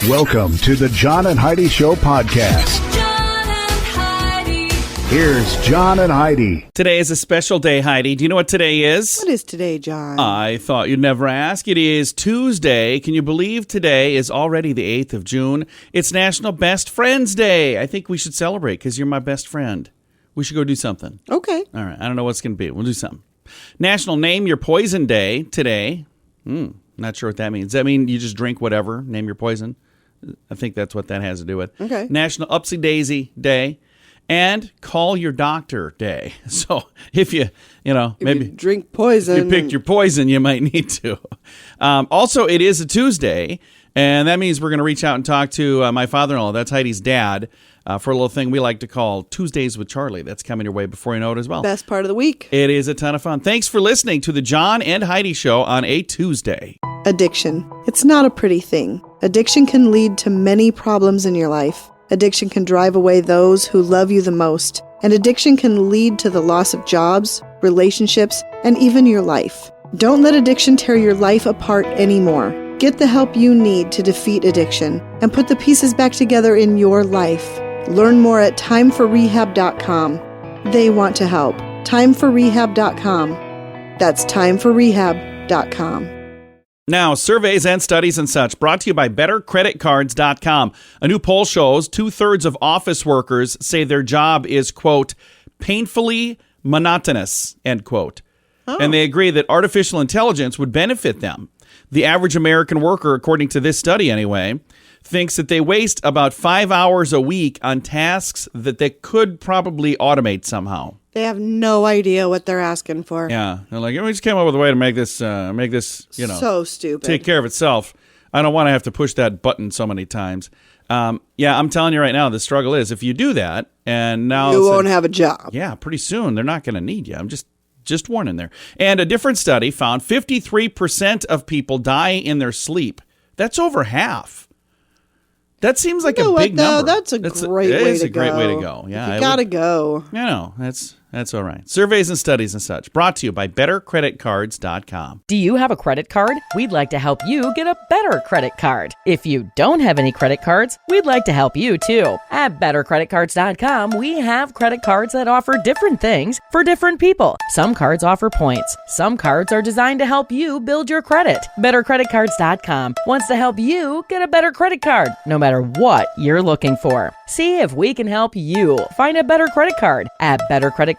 Welcome to the John and Heidi Show podcast. John and Heidi. Here's John and Heidi. Today is a special day, Heidi. Do you know what today is? What is today, John? I thought you'd never ask. It is Tuesday. Can you believe today is already the 8th of June? It's National Best Friends Day. I think we should celebrate because you're my best friend. We should go do something. Okay. All right. I don't know what's going to be. We'll do something. National Name Your Poison Day today. Not sure what that means. Does that mean you just drink whatever, name your poison? I think that's what that has to do with. Okay. National Upsy Daisy Day. And Call Your Doctor Day. So if you drink poison. If you picked your poison, you might need to. Also, it is a Tuesday, and that means we're going to reach out and talk to my father-in-law. That's Heidi's dad, for a little thing we like to call Tuesdays with Charlie. That's coming your way before you know it as well. Best part of the week. It is a ton of fun. Thanks for listening to the John and Heidi Show on a Tuesday. Addiction. It's not a pretty thing. Addiction can lead to many problems in your life. Addiction can drive away those who love you the most. And addiction can lead to the loss of jobs, relationships, and even your life. Don't let addiction tear your life apart anymore. Get the help you need to defeat addiction and put the pieces back together in your life. Learn more at timeforrehab.com. They want to help. Timeforrehab.com. That's timeforrehab.com. Now, surveys and studies and such brought to you by BetterCreditCards.com. A new poll shows 2/3 of office workers say their job is, quote, painfully monotonous, end quote. Oh. And they agree that artificial intelligence would benefit them. The average American worker, according to this study anyway, thinks that they waste about 5 hours a week on tasks that they could probably automate somehow. They have no idea what they're asking for. Yeah. They're like, we just came up with a way to make this, so stupid. Take care of itself. I don't want to have to push that button so many times. I'm telling you right now, the struggle is if you do that, and now you won't have a job. Yeah, pretty soon they're not going to need you. I'm just warning there. And a different study found 53% of people die in their sleep. That's over half. That seems like a big number. That's a great way to go. It is a great way to go. Yeah, you gotta go. That's all right. Surveys and studies and such brought to you by BetterCreditCards.com. Do you have a credit card? We'd like to help you get a better credit card. If you don't have any credit cards, we'd like to help you too. At BetterCreditCards.com, we have credit cards that offer different things for different people. Some cards offer points. Some cards are designed to help you build your credit. BetterCreditCards.com wants to help you get a better credit card, no matter what you're looking for. See if we can help you find a better credit card at BetterCreditCards.com.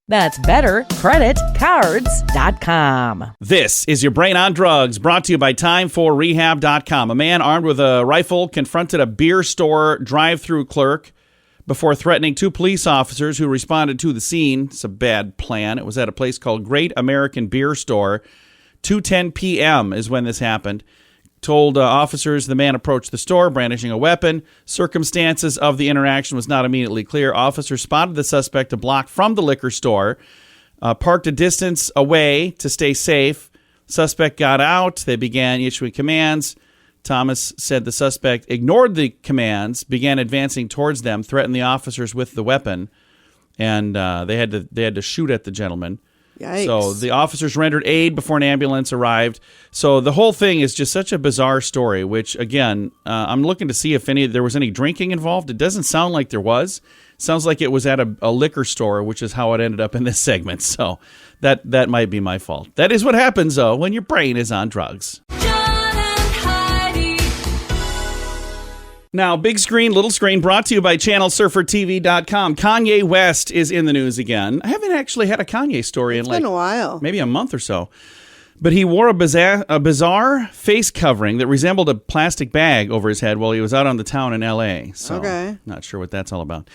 That's BetterCreditCards.com. This is your Brain on Drugs, brought to you by TimeForRehab.com. A man armed with a rifle confronted a beer store drive-through clerk before threatening 2 police officers who responded to the scene. It's a bad plan. It was at a place called Great American Beer Store. 2:10 p.m. is when this happened. Told officers the man approached the store brandishing a weapon. Circumstances of the interaction was not immediately clear. Officers spotted the suspect a block from the liquor store, parked a distance away to stay safe. Suspect got out. They began issuing commands. Thomas said the suspect ignored the commands, began advancing towards them, threatened the officers with the weapon, and they had to shoot at the gentleman. Yikes. So the officers rendered aid before an ambulance arrived. So the whole thing is just such a bizarre story, which, again, I'm looking to see if there was any drinking involved. It doesn't sound like there was. Sounds like it was at a liquor store, which is how it ended up in this segment. So that might be my fault. That is what happens, though, when your brain is on drugs. Now, big screen, little screen, brought to you by ChannelSurferTV.com. Kanye West is in the news again. I haven't actually had a Kanye story in been a while. Maybe a month or so. But he wore a bizarre face covering that resembled a plastic bag over his head while he was out on the town in L.A. So, okay. Not sure what that's all about.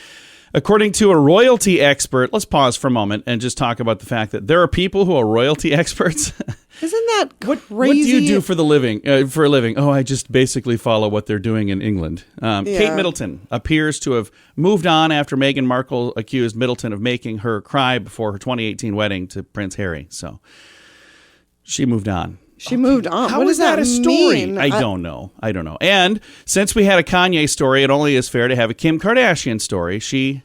According to a royalty expert, let's pause for a moment and just talk about the fact that there are people who are royalty experts. Isn't that crazy? What do you do for a living? Oh, I just basically follow what they're doing in England. Kate Middleton appears to have moved on after Meghan Markle accused Middleton of making her cry before her 2018 wedding to Prince Harry. So she moved on. Moved on. How what is does that a story? mean? I don't know. And since we had a Kanye story, it only is fair to have a Kim Kardashian story. She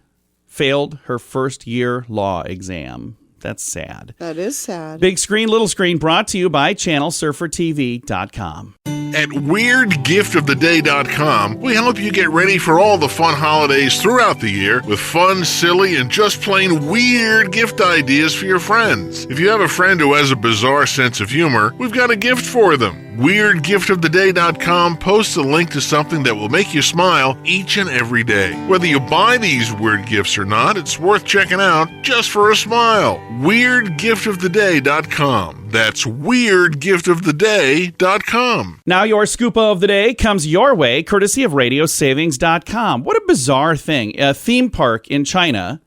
failed her first year law exam. That's sad. That is sad. Big Screen, Little Screen brought to you by ChannelSurferTV.com. At WeirdGiftOfTheDay.com, we help you get ready for all the fun holidays throughout the year with fun, silly, and just plain weird gift ideas for your friends. If you have a friend who has a bizarre sense of humor, we've got a gift for them. WeirdGiftOfTheDay.com posts a link to something that will make you smile each and every day. Whether you buy these weird gifts or not, it's worth checking out just for a smile. WeirdGiftOfTheDay.com. That's WeirdGiftOfTheDay.com. Now your scoop of the day comes your way, courtesy of RadioSavings.com. What a bizarre thing. A theme park in China,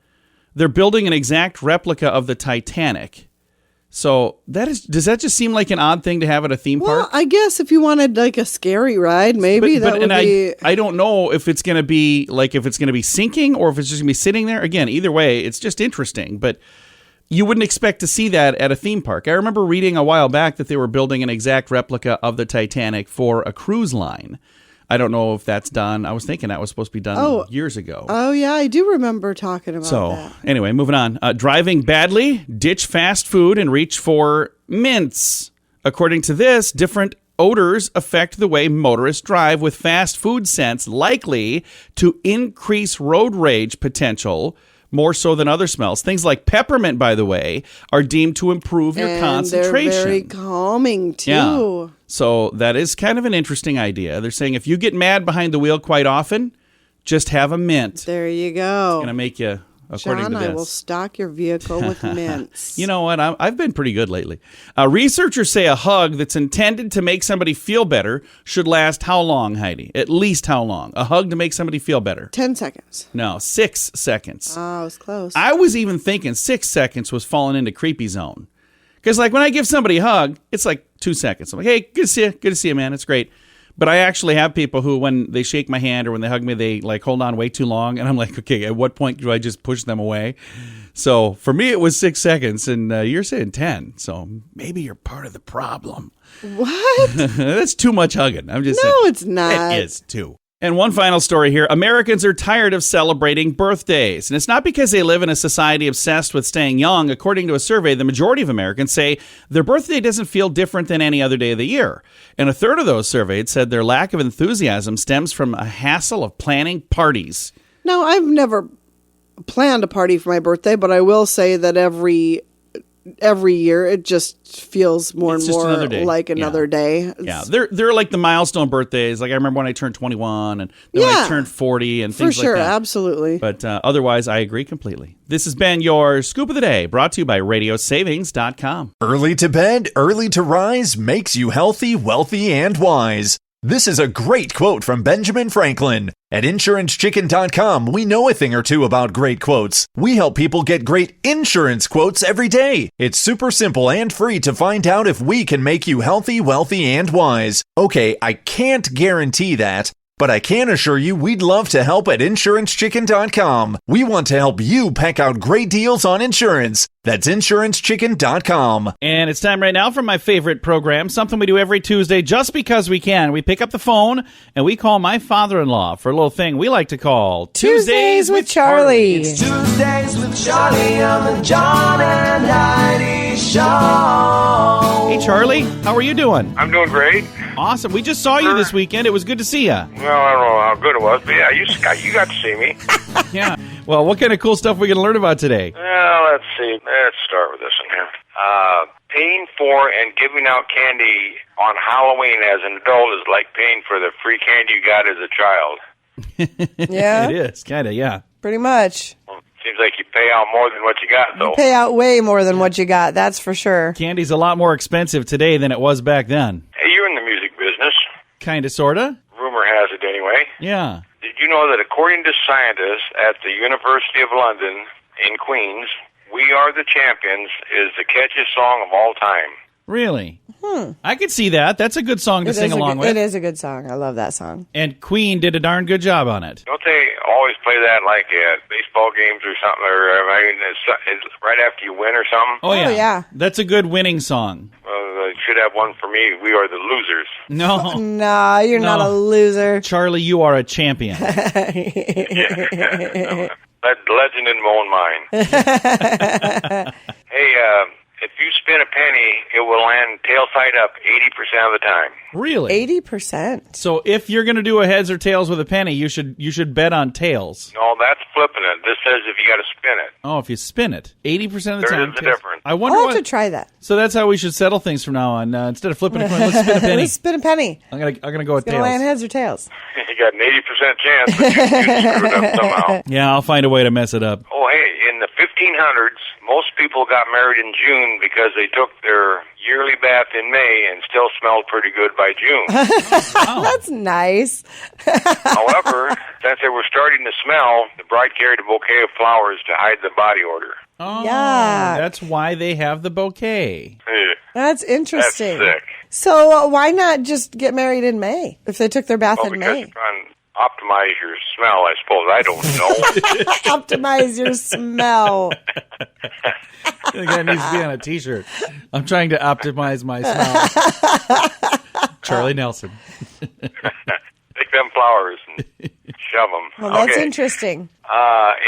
they're building an exact replica of the Titanic. So does that just seem like an odd thing to have at a theme Well, park? I guess if you wanted like a scary ride, maybe that would be... I don't know if it's going to be sinking or if it's just going to be sitting there. Again, either way, it's just interesting. But you wouldn't expect to see that at a theme park. I remember reading a while back that they were building an exact replica of the Titanic for a cruise line. I don't know if that's done. I was thinking that was supposed to be done years ago. Oh, yeah, I do remember talking about that. So, anyway, moving on. Driving badly, ditch fast food, and reach for mints. According to this, different odors affect the way motorists drive, with fast food scents likely to increase road rage potential more so than other smells. Things like peppermint, by the way, are deemed to improve your concentration. They're very calming, too. Yeah. So that is kind of an interesting idea. They're saying if you get mad behind the wheel quite often, just have a mint. There you go. It's going to make you, according to this. John, I will stock your vehicle with mints. You know what? I've been pretty good lately. Researchers say a hug that's intended to make somebody feel better should last how long, Heidi? At least how long? A hug to make somebody feel better? 10 seconds. No, 6 seconds. Oh, I was close. I was even thinking 6 seconds was falling into creepy zone. Because like when I give somebody a hug, it's like 2 seconds. I'm like, hey, good to see you. Good to see you, man. It's great. But I actually have people who, when they shake my hand or when they hug me, they like hold on way too long. And I'm like, okay, at what point do I just push them away? So for me, it was 6 seconds, and you're saying 10. So maybe you're part of the problem. What? That's too much hugging. I'm just saying. No, it's not. It is too. And one final story here. Americans are tired of celebrating birthdays. And it's not because they live in a society obsessed with staying young. According to a survey, the majority of Americans say their birthday doesn't feel different than any other day of the year. And a third of those surveyed said their lack of enthusiasm stems from a hassle of planning parties. No, I've never planned a party for my birthday, but I will say that every year it just feels more It's and just more another day. like another day. Yeah, they're like the milestone birthdays. Like I remember when I turned 21 and then when I turned 40 and for things sure, like that. absolutely. But otherwise, I agree completely. This has been your Scoop of the Day, brought to you by RadioSavings.com. Early to bed, early to rise makes you healthy, wealthy, and wise. This is a great quote from Benjamin Franklin. At InsuranceChicken.com, we know a thing or two about great quotes. We help people get great insurance quotes every day. It's super simple and free to find out if we can make you healthy, wealthy, and wise. Okay, I can't guarantee that, but I can assure you we'd love to help at InsuranceChicken.com. We want to help you peck out great deals on insurance. That's InsuranceChicken.com. And it's time right now for my favorite program, something we do every Tuesday just because we can. We pick up the phone and we call my father-in-law for a little thing we like to call Tuesdays with Charlie. Tuesdays with Charlie on the John and Heidi Show. Hey, Charlie, how are you doing? I'm doing great. Awesome. We just saw you this weekend. It was good to see you. Well, I don't know how good it was, but yeah, you got to see me. Yeah. Well, what kind of cool stuff are we going to learn about today? Well, let's see. Let's start with this one here. Paying for and giving out candy on Halloween as an adult is like paying for the free candy you got as a child. Yeah, It is, kind of, yeah. pretty much. Well, seems like you pay out more than what you got, though. You pay out way more than what you got, that's for sure. Candy's a lot more expensive today than it was back then. Hey, you're in the music business. Kind of, sort of. Rumor has it anyway. Yeah. Did you know that according to scientists at the University of London in Queens, We Are the Champions is the catchiest song of all time? Really? I could see that. That's a good song to sing along with. It is a good song. I love that song. And Queen did a darn good job on it. Don't they always play that like at baseball games or something? Or I mean, it's right after you win or something? Oh, yeah. yeah. That's a good winning song. Well, they should have one for me. We Are the Losers. No. Nah, you're not a loser. Charlie, you are a champion. Legend in my own mind. Hey, if you spin a penny, it will land tail side up 80% of the time. Really? 80%. So if you're going to do a heads or tails with a penny, you should bet on tails. No, that's flipping it. This says if you got to spin it. Oh, if you spin it 80% of the There time. is a tails. difference. I wonder I'll have what. to try that. So that's how we should settle things from now on. Instead of flipping a coin, let's spin a penny. Let's spin a penny. I'm gonna go with Gonna tails. land heads or tails. You got an 80% chance, but you screwed up somehow. Yeah, I'll find a way to mess it up. Oh, hey, in the 1500s, most people got married in June because they took their yearly bath in May and still smelled pretty good by June. That's nice. However, since they were starting to smell, the bride carried a bouquet of flowers to hide the body odor. Oh, Yuck. that's why they have the bouquet. That's That's interesting. sick. So why not just get married in May if they took their bath Well, in because May? you're trying to optimize your smell, I suppose. I don't know. Optimize your smell. I think that needs to be on a T-shirt. I'm trying to optimize my smell. Charlie Nelson. Take them flowers and shove them. Well, that's okay. interesting.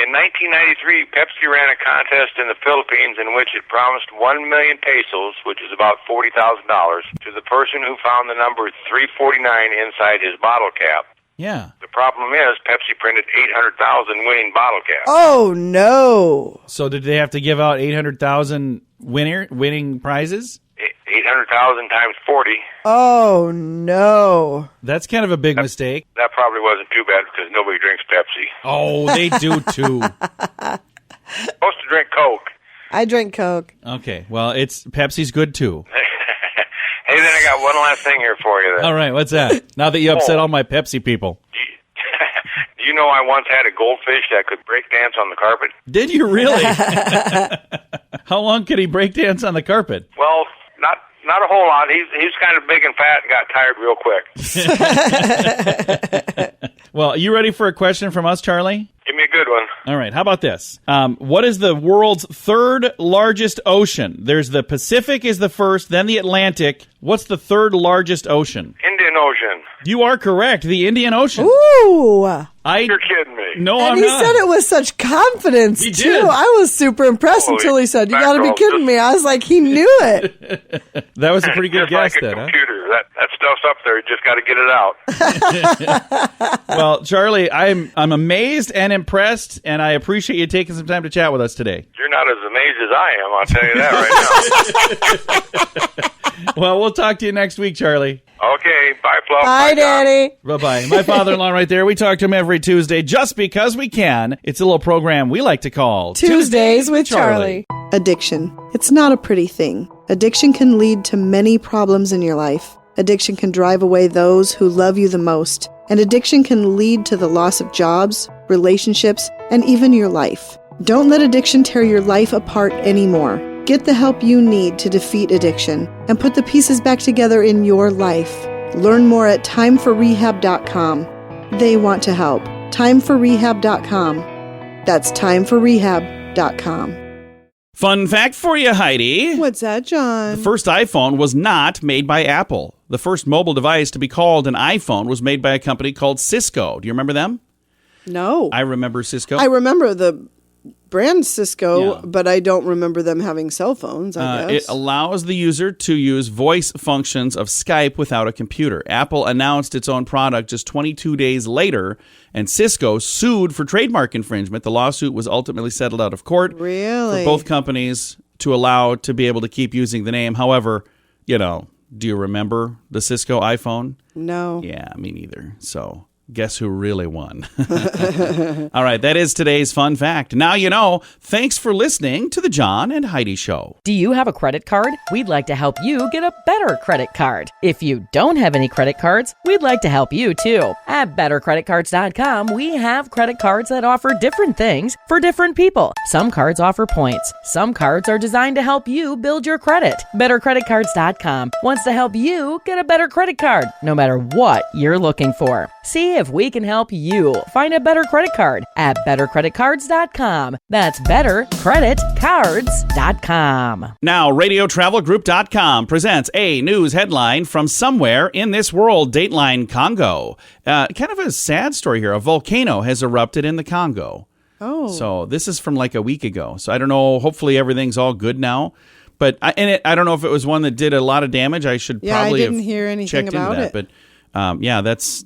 In 1993, Pepsi ran a contest in the Philippines in which it promised 1 million pesos, which is about $40,000, to the person who found the number 349 inside his bottle cap. Yeah. The problem is Pepsi printed 800,000 winning bottle caps. Oh, no. So did they have to give out 800,000 winning prizes? 800,000 times 40. Oh, no. That's kind of a big mistake. That probably wasn't too bad because nobody drinks Pepsi. Oh, they do too. Supposed to drink Coke. I drink Coke. Okay, well, Pepsi's good too. Hey, then I got one last thing here for you. Then. All right, what's that? Now that you upset all my Pepsi people. Do you know I once had a goldfish that could break dance on the carpet? Did you really? How long could he break dance on the carpet? Well, not a whole lot. He's kind of big and fat and got tired real quick. Well, you ready for a question from us, Charlie? Give me a good one. All right, how about this? What is the world's third largest ocean? There's the Pacific is the first, then the Atlantic. What's the third largest ocean? Indian Ocean. You are correct, the Indian Ocean. Ooh. You're kidding me. No, And I'm he not. said it with such confidence, He too. did. I was super impressed Holy until he said, you got to be mackerel. kidding me. I was like, he knew it. That was a pretty good Just guess, like a then, huh? computer. That stuff's up there. You just got to get it out. Well, Charlie, I'm amazed and impressed, and I appreciate you taking some time to chat with us today. You're not as amazed as I am, I'll tell you that right now. Well, we'll talk to you next week, Charlie. Okay, bye, Fluff. Bye, John. Daddy. Bye-bye. My father-in-law right there. We talk to him every Tuesday just because we can. It's a little program we like to call Tuesdays with Charlie. Addiction. It's not a pretty thing. Addiction can lead to many problems in your life. Addiction can drive away those who love you the most. And addiction can lead to the loss of jobs, relationships, and even your life. Don't let addiction tear your life apart anymore. Get the help you need to defeat addiction and put the pieces back together in your life. Learn more at timeforrehab.com. They want to help. Timeforrehab.com. That's timeforrehab.com. Fun fact for you, Heidi. What's that, John? The first iPhone was not made by Apple. The first mobile device to be called an iPhone was made by a company called Cisco. Do you remember them? No. I remember Cisco. I remember the brand Cisco, Yeah. but I don't remember them having cell phones, I guess. It allows the user to use voice functions of Skype without a computer. Apple announced its own product just 22 days later, and Cisco sued for trademark infringement. The lawsuit was ultimately settled out of court Really? for both companies to allow to be able to keep using the name. However, do you remember the Cisco iPhone? No. Yeah, me neither. So guess who really won? All right, that is today's fun fact. Now you know. Thanks for listening to the John and Heidi Show. Do you have a credit card? We'd like to help you get a better credit card. If you don't have any credit cards, we'd like to help you too. At bettercreditcards.com, we have credit cards that offer different things for different people. Some cards offer points. Some cards are designed to help you build your credit. Bettercreditcards.com wants to help you get a better credit card, no matter what you're looking for. See if we can help you find a better credit card at bettercreditcards.com. That's bettercreditcards.com. Now, RadioTravelGroup.com presents a news headline from somewhere in this world, Dateline Congo. Kind of a sad story here. A volcano has erupted in the Congo. Oh. So this is from like a week ago. So I don't know. Hopefully everything's all good now. But I don't know if it was one that did a lot of damage. I should probably I didn't have hear anything checked about into that. it. But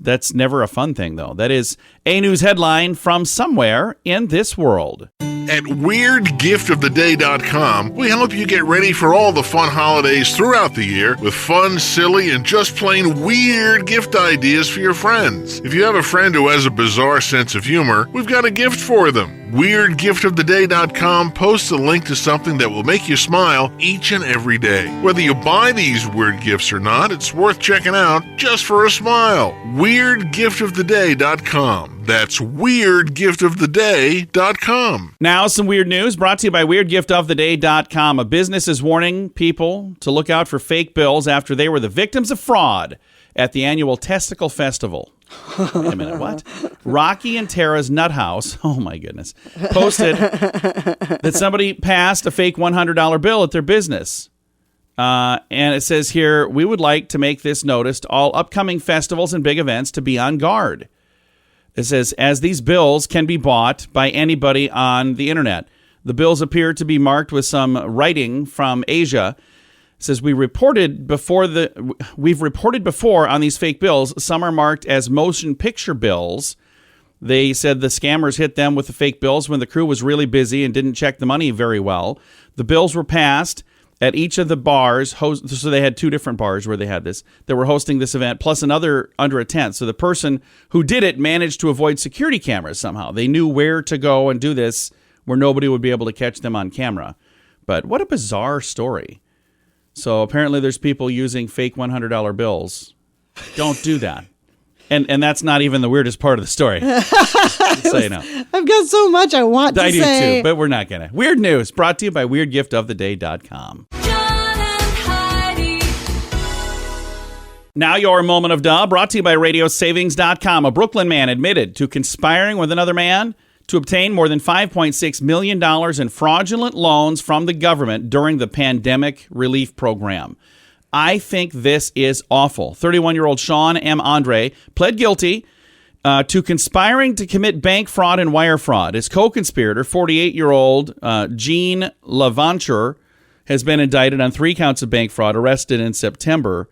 that's never a fun thing, though. That is a news headline from somewhere in this world. At WeirdGiftOfTheDay.com, we help you get ready for all the fun holidays throughout the year with fun, silly, and just plain weird gift ideas for your friends. If you have a friend who has a bizarre sense of humor, we've got a gift for them. WeirdGiftOfTheDay.com posts a link to something that will make you smile each and every day. Whether you buy these weird gifts or not, it's worth checking out just for a smile. WeirdGiftOfTheDay.com. That's WeirdGiftOfTheDay.com. Now, some weird news brought to you by WeirdGiftOfTheDay.com. A business is warning people to look out for fake bills after they were the victims of fraud at the annual Testicle Festival. Wait a minute, what? Rocky and Tara's Nut House, oh my goodness, posted that somebody passed a fake $100 bill at their business. And it says here, we would like to make this notice to all upcoming festivals and big events to be on guard. It says, as these bills can be bought by anybody on the internet. The bills appear to be marked with some writing from Asia. It says, we've reported before on these fake bills. Some are marked as motion picture bills. They said the scammers hit them with the fake bills when the crew was really busy and didn't check the money very well. The bills were passed at each of the bars, so they had two different bars where they had this, that were hosting this event, plus another under a tent. So the person who did it managed to avoid security cameras somehow. They knew where to go and do this where nobody would be able to catch them on camera. But what a bizarre story. So apparently there's people using fake $100 bills. Don't do that. And that's not even the weirdest part of the story. So you know. I've got so much I want to I say. do too, but we're not going to. Weird news brought to you by WeirdGiftOfTheDay.com. John and Heidi. Now your moment of duh, brought to you by RadioSavings.com. A Brooklyn man admitted to conspiring with another man to obtain more than $5.6 million in fraudulent loans from the government during the pandemic relief program. I think this is awful. 31-year-old Sean M. Andre pled guilty to conspiring to commit bank fraud and wire fraud. His co-conspirator, 48-year-old Jean Laventure, has been indicted on 3 counts of bank fraud, arrested in September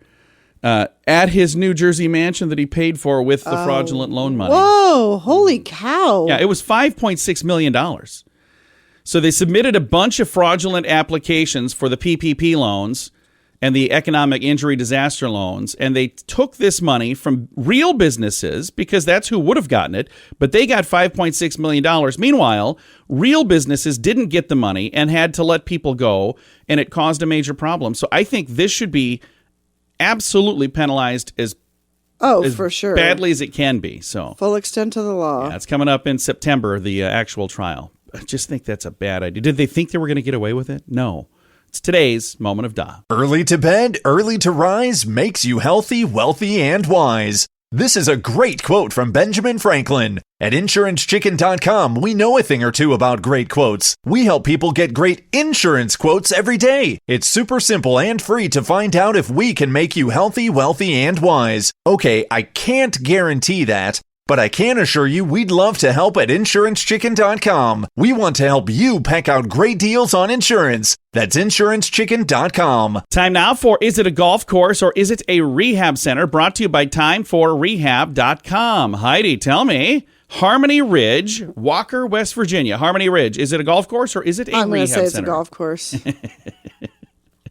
at his New Jersey mansion that he paid for with the fraudulent loan money. Whoa, holy cow. Yeah, it was $5.6 million. So they submitted a bunch of fraudulent applications for the PPP loans and the economic injury disaster loans, and they took this money from real businesses because that's who would have gotten it, but they got $5.6 million. Meanwhile, real businesses didn't get the money and had to let people go, and it caused a major problem. So I think this should be absolutely penalized as for sure, badly as it can be. So full extent of the law. yeah, it's coming up in September, the actual trial. I just think that's a bad idea. Did they think they were going to get away with it? No. It's today's moment of duh. Early to bed, early to rise makes you healthy, wealthy, and wise. This is a great quote from Benjamin Franklin. At InsuranceChicken.com, we know a thing or two about great quotes. We help people get great insurance quotes every day. It's super simple and free to find out if we can make you healthy, wealthy, and wise. Okay, I can't guarantee that, but I can assure you we'd love to help at InsuranceChicken.com. We want to help you peck out great deals on insurance. That's InsuranceChicken.com. Time now for Is It a Golf Course or Is It a Rehab Center? Brought to you by TimeForRehab.com. Heidi, tell me, Harmony Ridge, Walker, West Virginia. Harmony Ridge, is it a golf course or is it a I'm going rehab to center? say it's a golf course.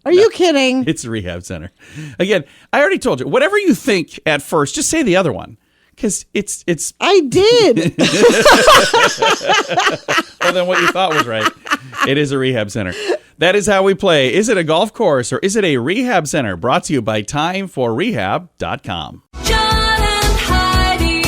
Are you kidding? It's a rehab center. Again, I already told you, whatever you think at first, just say the other one. Because it's I did. Well, then what you thought was right. It is a rehab center. That is how we play. Is it a golf course or is it a rehab center? Brought to you by TimeForRehab.com. John and Heidi.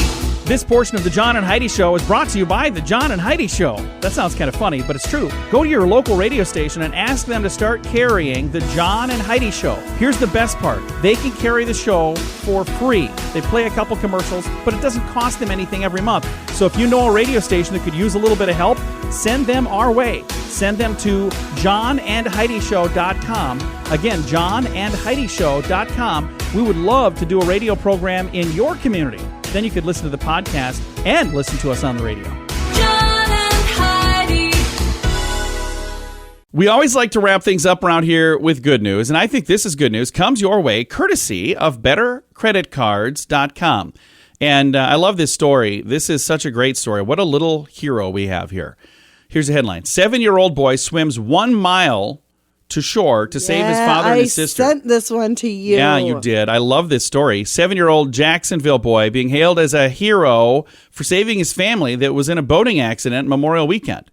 This portion of the John and Heidi Show is brought to you by the John and Heidi Show. That sounds kind of funny, but it's true. Go to your local radio station and ask them to start carrying the John and Heidi Show. Here's the best part. They can carry the show for free. They play a couple commercials, but it doesn't cost them anything every month. So if you know a radio station that could use a little bit of help, send them our way. Send them to johnandheidishow.com. Again, johnandheidishow.com. We would love to do a radio program in your community. Then you could listen to the podcast and listen to us on the radio. John and We always like to wrap things up around here with good news, and I think this is good news. Comes your way courtesy of bettercreditcards.com. And I love this story. This is such a great story. What a little hero we have here. Here's a headline. 7-year-old boy swims 1 mile to shore to save his father and his sister. I sent this one to you. Yeah, you did. I love this story. 7-year-old Jacksonville boy being hailed as a hero for saving his family that was in a boating accident Memorial Weekend.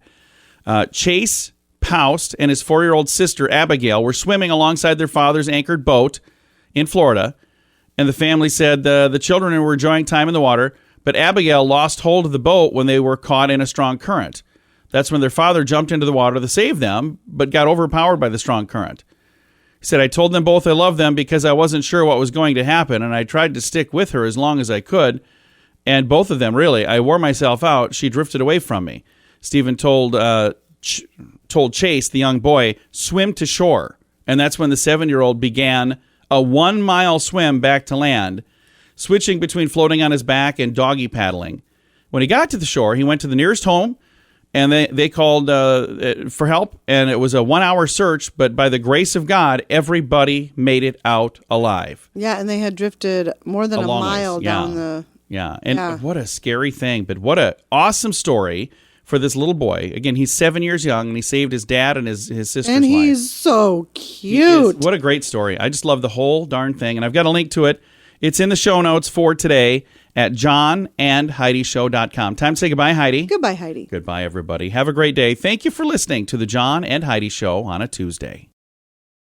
Chase Poust and his 4-year-old sister Abigail were swimming alongside their father's anchored boat in Florida, and the family said the children were enjoying time in the water, but Abigail lost hold of the boat when they were caught in a strong current. That's when their father jumped into the water to save them, but got overpowered by the strong current. He said, I told them both I loved them because I wasn't sure what was going to happen, and I tried to stick with her as long as I could, and both of them, really, I wore myself out. She drifted away from me. Stephen told Chase, the young boy, swim to shore. And that's when the 7-year-old began a 1-mile swim back to land, switching between floating on his back and doggy paddling. When he got to the shore, he went to the nearest home, and they called for help, and it was a 1-hour search, but by the grace of God, everybody made it out alive. Yeah, and they had drifted more than a mile down the... Yeah, and what a scary thing, but what an awesome story for this little boy. Again, he's 7 years young, and he saved his dad and his sister's life. And he's so cute. What a great story. I just love the whole darn thing, and I've got a link to it. It's in the show notes for today at johnandheidishow.com. Time to say goodbye, Heidi. Goodbye, Heidi. Goodbye, everybody. Have a great day. Thank you for listening to the John and Heidi Show on a Tuesday.